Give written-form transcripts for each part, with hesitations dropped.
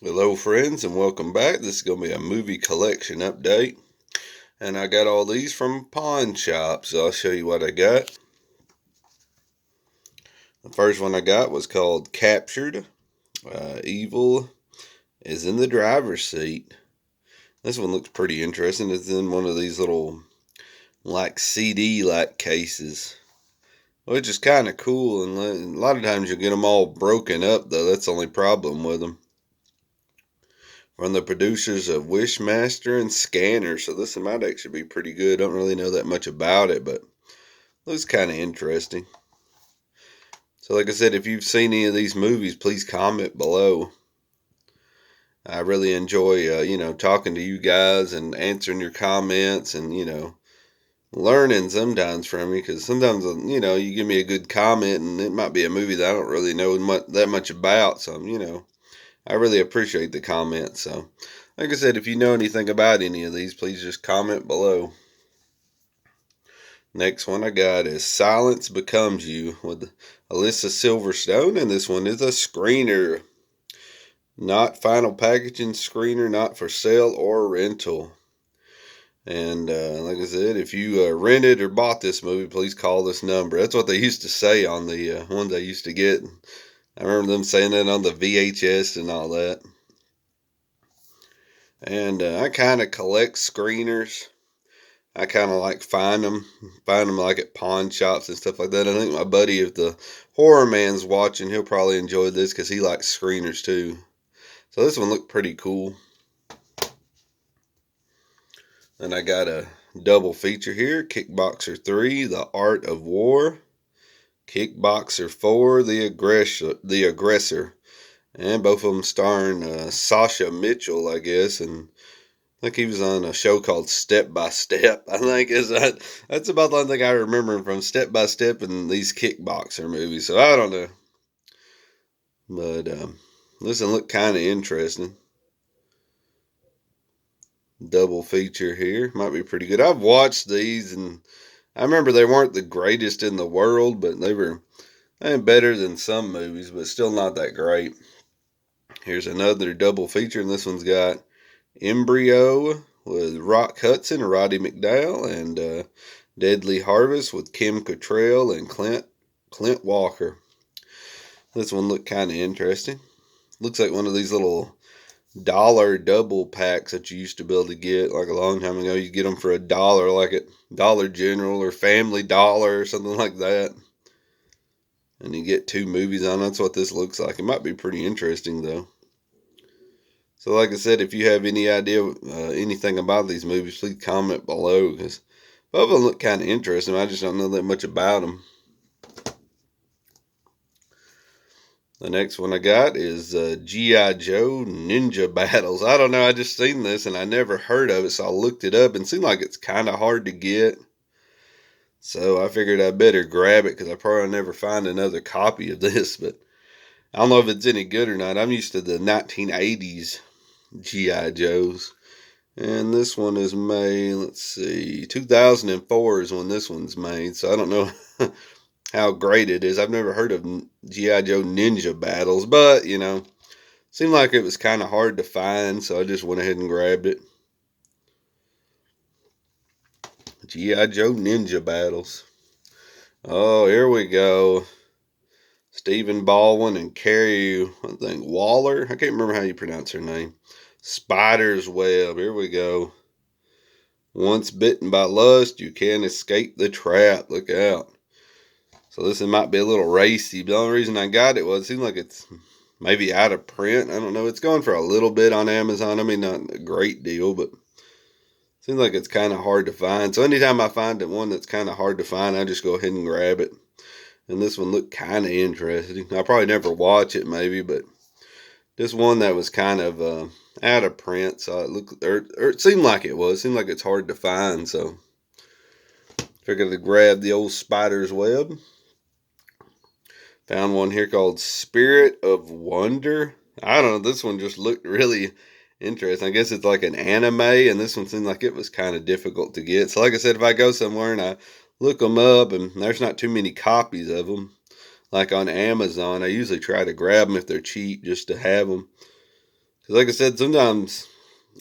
Hello friends and welcome back. This is going to be a movie collection update. And I got all these from pawn shops. So I'll show you what I got. The first one I got was called Captured. Evil is in the driver's seat. This one looks pretty interesting. It's in one of these little like CD-like cases, which is kind of cool. And a lot of times you'll get them all broken up though. That's the only problem with them. From the producers of Wishmaster and Scanner, so this one might actually be pretty good. Don't really know that much about it, but looks kind of interesting. So like I said, if you've seen any of these movies, please comment below. I really enjoy, talking to you guys and answering your comments and, learning sometimes from you, because sometimes, you give me a good comment and it might be a movie that I don't really know that much about, so, I really appreciate the comments. So, like I said, if you know anything about any of these, please just comment below. Next one I got is Silence Becomes You with Alyssa Silverstone, and this one is a screener. Not final packaging screener, not for sale or rental. And like I said, if you rented or bought this movie, please call this number. That's what they used to say on the ones I used to get. I remember them saying that on the VHS and all that. And I kind of collect screeners. I kind of like find them like at pawn shops and stuff like that. I think my buddy, if the horror man's watching, he'll probably enjoy this because he likes screeners too. So this one looked pretty cool. And I got a double feature here: Kickboxer 3, The Art of War; Kickboxer 4, The Aggressor. And both of them starring Sasha Mitchell, I guess, and I think he was on a show called Step by Step. I think that's about the only thing I remember from Step by Step and these Kickboxer movies. So I don't know, but this one looked kind of interesting. Double feature here, might be pretty good. I've watched these and I remember they weren't the greatest in the world, but they were better than some movies, but still not that great. Here's another double feature, and this one's got Embryo with Rock Hudson, Roddy McDowall, and Deadly Harvest with Kim Cattrall and Clint Walker. This one looked kind of interesting. Looks like one of these little dollar double packs that you used to be able to get like a long time ago. You get them for $1, like at Dollar General or Family Dollar or something like that. And you get 2 movies on it. That's what this looks like. It might be pretty interesting though. So like I said, if you have any idea anything about these movies, please comment below, because both of them look kind of interesting. I just don't know that much about them. The next one I got is G.I. Joe Ninja Battles. I don't know, I just seen this and I never heard of it, so I looked it up and it seemed like it's kind of hard to get. So I figured I better grab it because I probably never find another copy of this, but I don't know if it's any good or not. I'm used to the 1980s G.I. Joes. And this one is made, let's see, 2004 is when this one's made. So I don't know how great it is. I've never heard of G.I. Joe Ninja Battles, but, seemed like it was kind of hard to find, so I just went ahead and grabbed it. G.I. Joe Ninja Battles. Oh, here we go. Stephen Baldwin and Carrie, I think, Waller. I can't remember how you pronounce her name. Spider's Web. Here we go. Once bitten by lust, you can't escape the trap. Look out. So this might be a little racy. But the only reason I got it was it seems like it's maybe out of print. I don't know. It's going for a little bit on Amazon. I mean, not a great deal, but it seems like it's kind of hard to find. So anytime I find one that's kind of hard to find, I just go ahead and grab it. And this one looked kind of interesting. I'll probably never watch it maybe, but this one that was kind of out of print, so it seemed like it was. It seemed like it's hard to find, so figured to grab the old Spider's Web. Found one here called Spirit of Wonder. I don't know, this one just looked really interesting. I guess it's like an anime, and this one seemed like it was kind of difficult to get. So like I said, if I go somewhere and I look them up and there's not too many copies of them, like on Amazon, I usually try to grab them if they're cheap just to have them. Like I said, sometimes,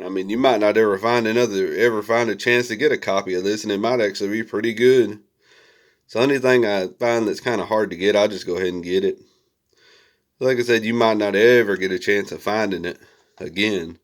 I mean, you might not ever find a chance to get a copy of this, and it might actually be pretty good. So anything I find that's kind of hard to get, I'll just go ahead and get it. Like I said, you might not ever get a chance of finding it again.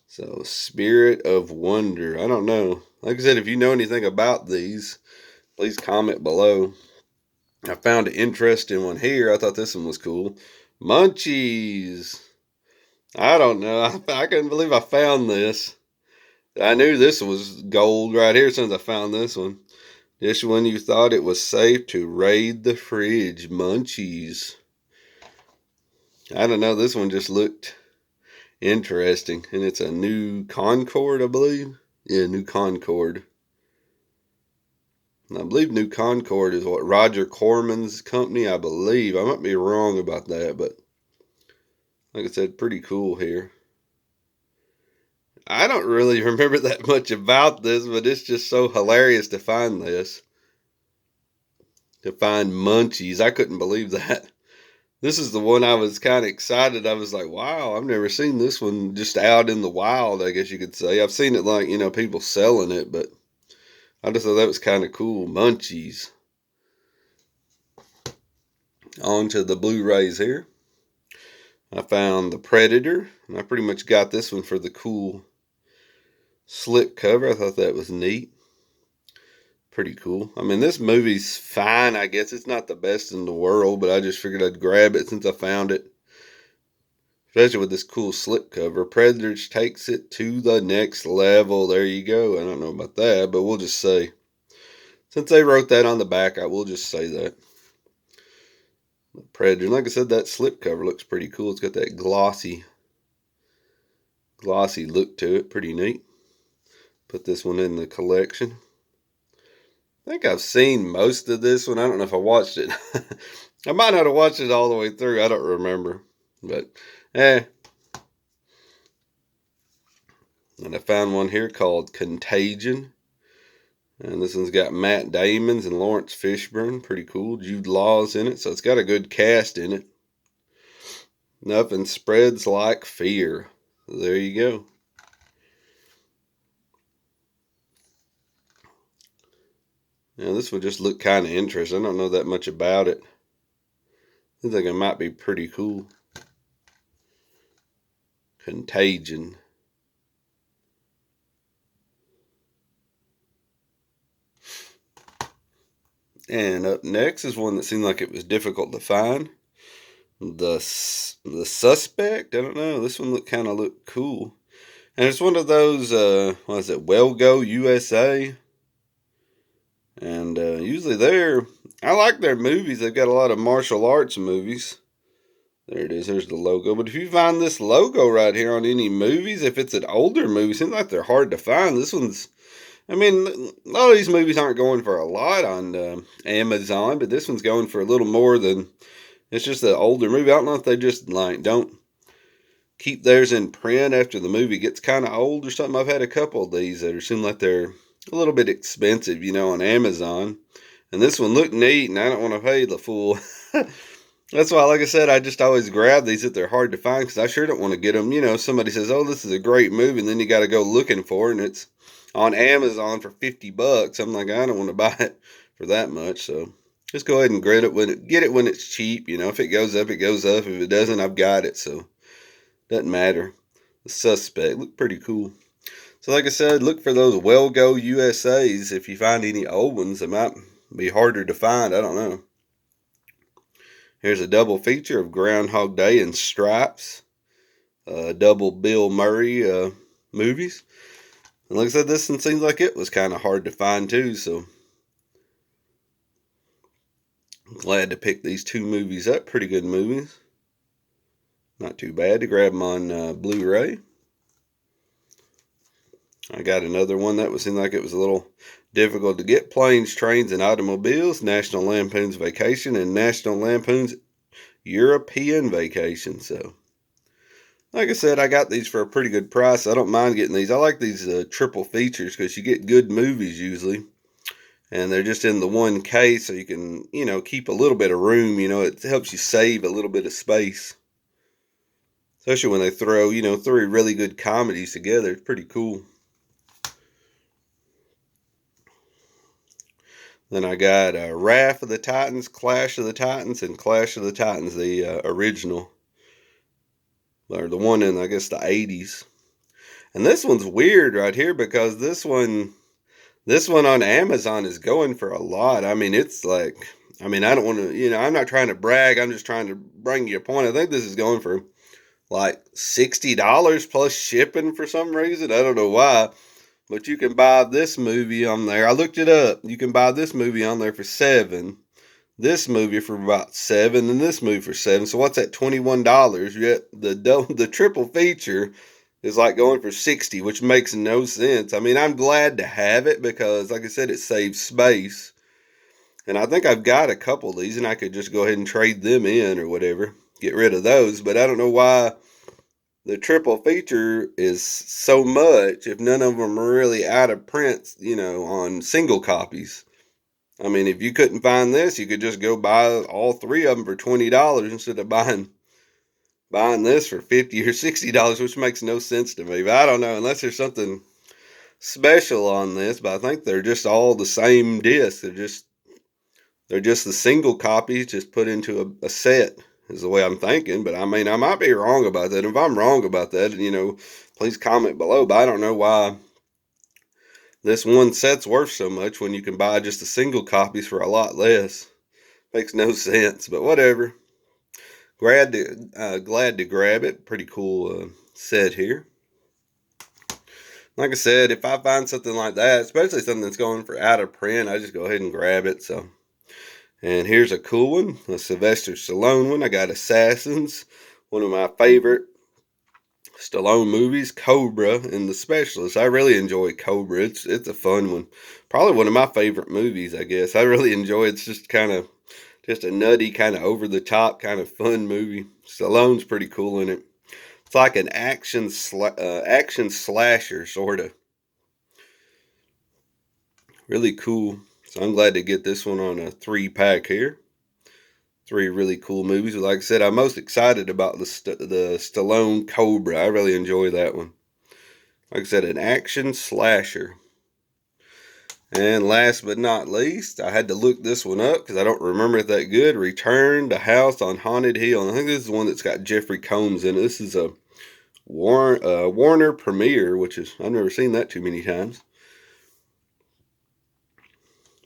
So, Spirit of Wonder. I don't know. Like I said, if you know anything about these, please comment below. I found an interesting one here. I thought this one was cool. Munchies. I don't know. I couldn't believe I found this. I knew this was gold right here since I found this one. Just when you thought it was safe to raid the fridge. Munchies. I don't know. This one just looked interesting. And it's a new Concord, I believe. Yeah, New Concord. I believe New Concord is what Roger Corman's company, I believe. I might be wrong about that, but like I said, pretty cool here. I don't really remember that much about this, but it's just so hilarious to find this. To find Munchies. I couldn't believe that. This is the one I was kind of excited. I was like, wow, I've never seen this one just out in the wild, I guess you could say. I've seen it like, people selling it, but I just thought that was kind of cool. Munchies. On to the Blu-Rays here. I found The Predator, and I pretty much got this one for the cool slip cover. I thought that was neat. Pretty cool. I mean, this movie's fine, I guess. It's not the best in the world, but I just figured I'd grab it since I found it. Especially with this cool slip cover. Predator takes it to the next level. There you go. I don't know about that, but we'll just say, since they wrote that on the back, I will just say that. Predator. Like I said, that slip cover looks pretty cool. It's got that glossy look to it. Pretty neat. Put this one in the collection. I think I've seen most of this one. I don't know if I watched it. I might not have watched it all the way through. I don't remember. But, And I found one here called Contagion. And this one's got Matt Damon's and Lawrence Fishburne. Pretty cool. Jude Law's in it. So it's got a good cast in it. Nothing spreads like fear. There you go. Now this one just looked kind of interesting. I don't know that much about it. I think it might be pretty cool. Contagion. And up next is one that seemed like it was difficult to find. The Suspect. I don't know. This one kind of looked cool. And it's one of those, what is it, Well Go USA. And usually I like their movies. They've got a lot of martial arts movies. There it is. There's the logo. But if you find this logo right here on any movies, if it's an older movie, it seems like they're hard to find. This one's, I mean, a lot of these movies aren't going for a lot on Amazon, but this one's going for a little more than, it's just an older movie. I don't know if they just like don't keep theirs in print after the movie gets kind of old or something. I've had a couple of these that seem like they're a little bit expensive, on Amazon. And this one looked neat, and I don't want to pay the full. That's why, like I said, I just always grab these if they're hard to find, because I sure don't want to get them. Somebody says, oh, this is a great movie, and then you got to go looking for it, and it's on Amazon for $50. I'm like, I don't want to buy it for that much, so just go ahead and get it when it's cheap. If it goes up, it goes up. If it doesn't, I've got it, so doesn't matter. The Suspect looked pretty cool. So like I said, look for those Well Go USAs. If you find any old ones, it might be harder to find. I don't know. Here's a double feature of Groundhog Day and Stripes. Double Bill Murray movies. And like I said, this one seems like it was kind of hard to find too. So glad to pick these two movies up. Pretty good movies. Not too bad to grab them on Blu-ray. I got another one that seemed like it was a little difficult to get. Planes, Trains, and Automobiles. National Lampoon's Vacation and National Lampoon's European Vacation. So, like I said, I got these for a pretty good price. I don't mind getting these. I like these triple features because you get good movies usually. And they're just in the one case, so you can, keep a little bit of room. It helps you save a little bit of space. Especially when they throw, you know, three really good comedies together. It's pretty cool. Then I got Wrath of the Titans, Clash of the Titans, and Clash of the Titans, the original. Or the one in, I guess, the 80s. And this one's weird right here because this one on Amazon is going for a lot. I mean, it's like, I mean, I don't want to, you know, I'm not trying to brag. I'm just trying to bring you a point. I think this is going for like $60 plus shipping for some reason. I don't know why. But you can buy this movie on there. I looked it up. You can buy this movie on there for $7. This movie for about $7, and this movie for $7. So what's that? $21. Yet the triple feature is like going for $60, which makes no sense. I mean, I'm glad to have it because, like I said, it saves space. And I think I've got a couple of these, and I could just go ahead and trade them in or whatever, get rid of those. But I don't know why the triple feature is so much if none of them are really out of print, you know, on single copies. I mean, if you couldn't find this, you could just go buy all three of them for $20 instead of buying this for $50 or $60, which makes no sense to me. But I don't know, unless there's something special on this. But I think they're just all the same disc. They're just the single copies, just put into a set. Is the way I'm thinking. But I mean, I might be wrong about that. If I'm wrong about that, you know, please comment below. But I don't know why this one set's worth so much when you can buy just the single copies for a lot less. Makes no sense, but whatever. Glad to grab it. Pretty cool set here. Like I said, if I find something like that, especially something that's going for out of print, I just go ahead and grab it. So, and here's a cool one, a Sylvester Stallone one. I got Assassins, one of my favorite Stallone movies, Cobra and The Specialist. I really enjoy Cobra. It's a fun one. Probably one of my favorite movies, I guess. I really enjoy it. It's just a nutty, kind of over the top, kind of fun movie. Stallone's pretty cool in it. It's like an action slasher, sort of. Really cool. So I'm glad to get this one on a 3-pack here. 3 really cool movies. Like I said, I'm most excited about the Stallone Cobra. I really enjoy that one. Like I said, an action slasher. And last but not least, I had to look this one up because I don't remember it that good. Return to House on Haunted Hill. And I think this is the one that's got Jeffrey Combs in it. This is a Warner premiere, which is, I've never seen that too many times.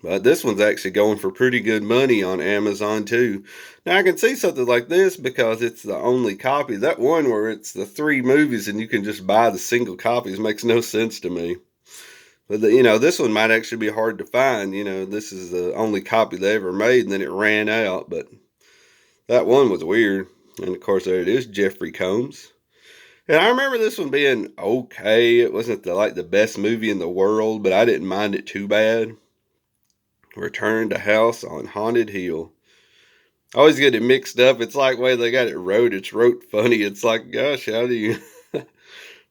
But this one's actually going for pretty good money on Amazon too. Now I can see something like this because it's the only copy. That one where it's the 3 movies and you can just buy the single copies makes no sense to me. But you know, this one might actually be hard to find. You know, this is the only copy they ever made, and then it ran out. But that one was weird. And of course, there it is, Jeffrey Combs. And I remember this one being okay. It wasn't the best movie in the world, but I didn't mind it too bad. Return to House on Haunted Hill. I always get it mixed up. It's like the way they got it wrote. It's wrote funny. It's like, gosh, how do you...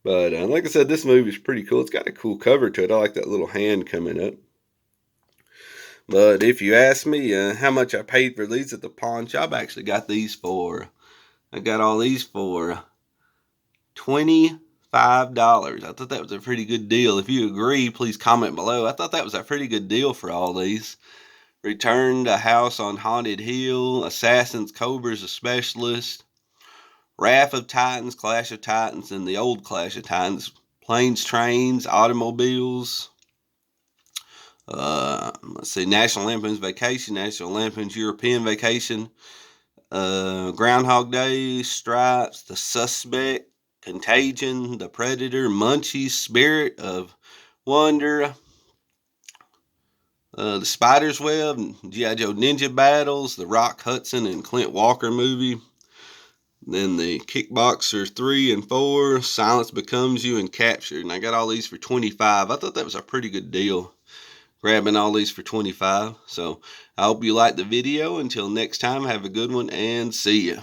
But like I said, this movie's pretty cool. It's got a cool cover to it. I like that little hand coming up. But if you ask me how much I paid for these at the pawn shop, I actually got these for... I got all these for $25. I thought that was a pretty good deal. If you agree, please comment below. I thought that was a pretty good deal for all these. Return to House on Haunted Hill, Assassins, Cobra's a Specialist, Wrath of Titans, Clash of Titans, and the old Clash of Titans, Planes, Trains, Automobiles, let's see, National Lampoon's Vacation, National Lampoon's European Vacation, Groundhog Day, Stripes, The Suspect, Contagion, The Predator, Munchies, Spirit of Wonder, The Spider's Web, G.I. Joe Ninja Battles, the Rock Hudson and Clint Walker movie, then the Kickboxer 3 and 4, Silence Becomes You, and Captured. And I got all these for $25. I thought that was a pretty good deal, grabbing all these for $25. So I hope you liked the video. Until next time, have a good one and see ya.